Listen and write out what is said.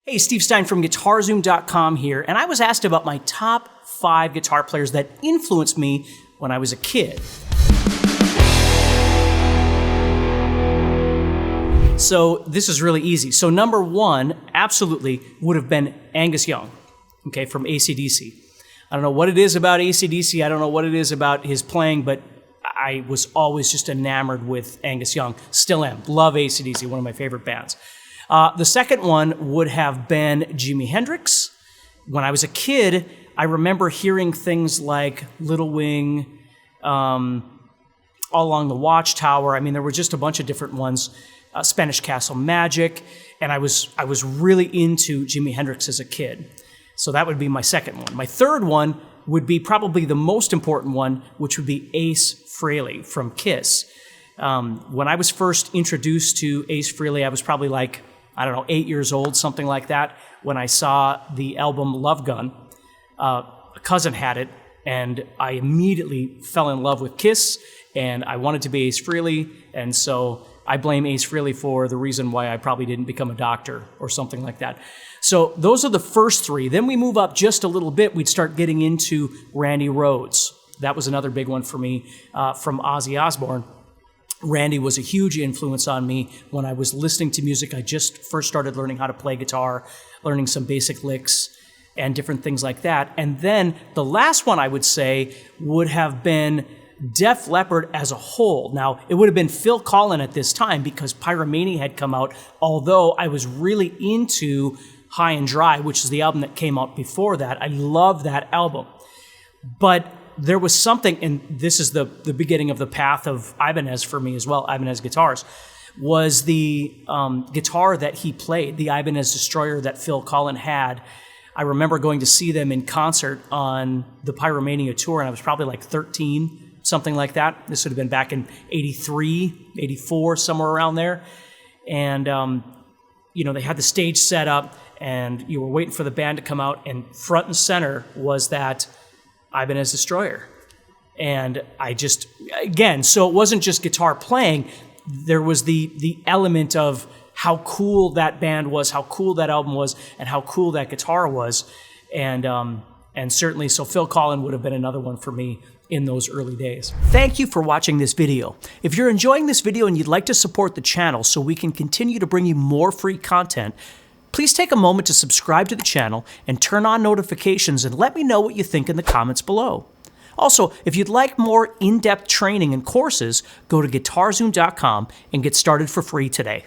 Hey, Steve Stine from guitar-Zoom.com here, and I was asked about my top 5 guitar players that influenced me when I was a kid. So this is really easy. So number 1 absolutely would have been Angus Young, okay, from AC/DC. I don't know what it is about AC/DC, I don't know what it is about his playing, but I was always just enamored with Angus Young. Still am. Love AC/DC, one of my favorite bands. The second one would have been Jimi Hendrix. When I was a kid, I remember hearing things like Little Wing, All Along the Watchtower. I mean, there were just a bunch of different ones. Spanish Castle Magic, and I was really into Jimi Hendrix as a kid. So that would be my second one. My third one would be probably the most important one, which would be Ace Frehley from Kiss. When I was first introduced to Ace Frehley, I was probably like, 8 years old, something like that, when I saw the album Love Gun. A cousin had it, and I immediately fell in love with Kiss, and I wanted to be Ace Frehley, and so I blame Ace Frehley for the reason why I probably didn't become a doctor or something like that. So those are the first 3. Then we move up just a little bit. We'd start getting into Randy Rhoads. That was another big one for me from Ozzy Osbourne. Randy was a huge influence on me when I was listening to music. I just first started learning how to play guitar, learning some basic licks and different things like that. And then the last one I would say would have been Def Leppard as a whole. Now, it would have been Phil Collen at this time because Pyromania had come out, although I was really into High and Dry, which is the album that came out before that. I love that album. But there was something, and this is the beginning of the path of Ibanez for me as well, Ibanez Guitars, was the guitar that he played, the Ibanez Destroyer that Phil Collen had. I remember going to see them in concert on the Pyromania tour, and I was probably like 13, something like that. This would have been back in 83, 84, somewhere around there. And, they had the stage set up, and you were waiting for the band to come out, and front and center was that Ibanez Destroyer. And I just, again, so it wasn't just guitar playing, there was the element of how cool that band was, how cool that album was, and how cool that guitar was. And certainly, so Phil Collen would have been another one for me in those early days. Thank you for watching this video. If you're enjoying this video and you'd like to support the channel so we can continue to bring you more free content, please take a moment to subscribe to the channel and turn on notifications and let me know what you think in the comments below. Also, if you'd like more in-depth training and courses, go to guitarzoom.com and get started for free today.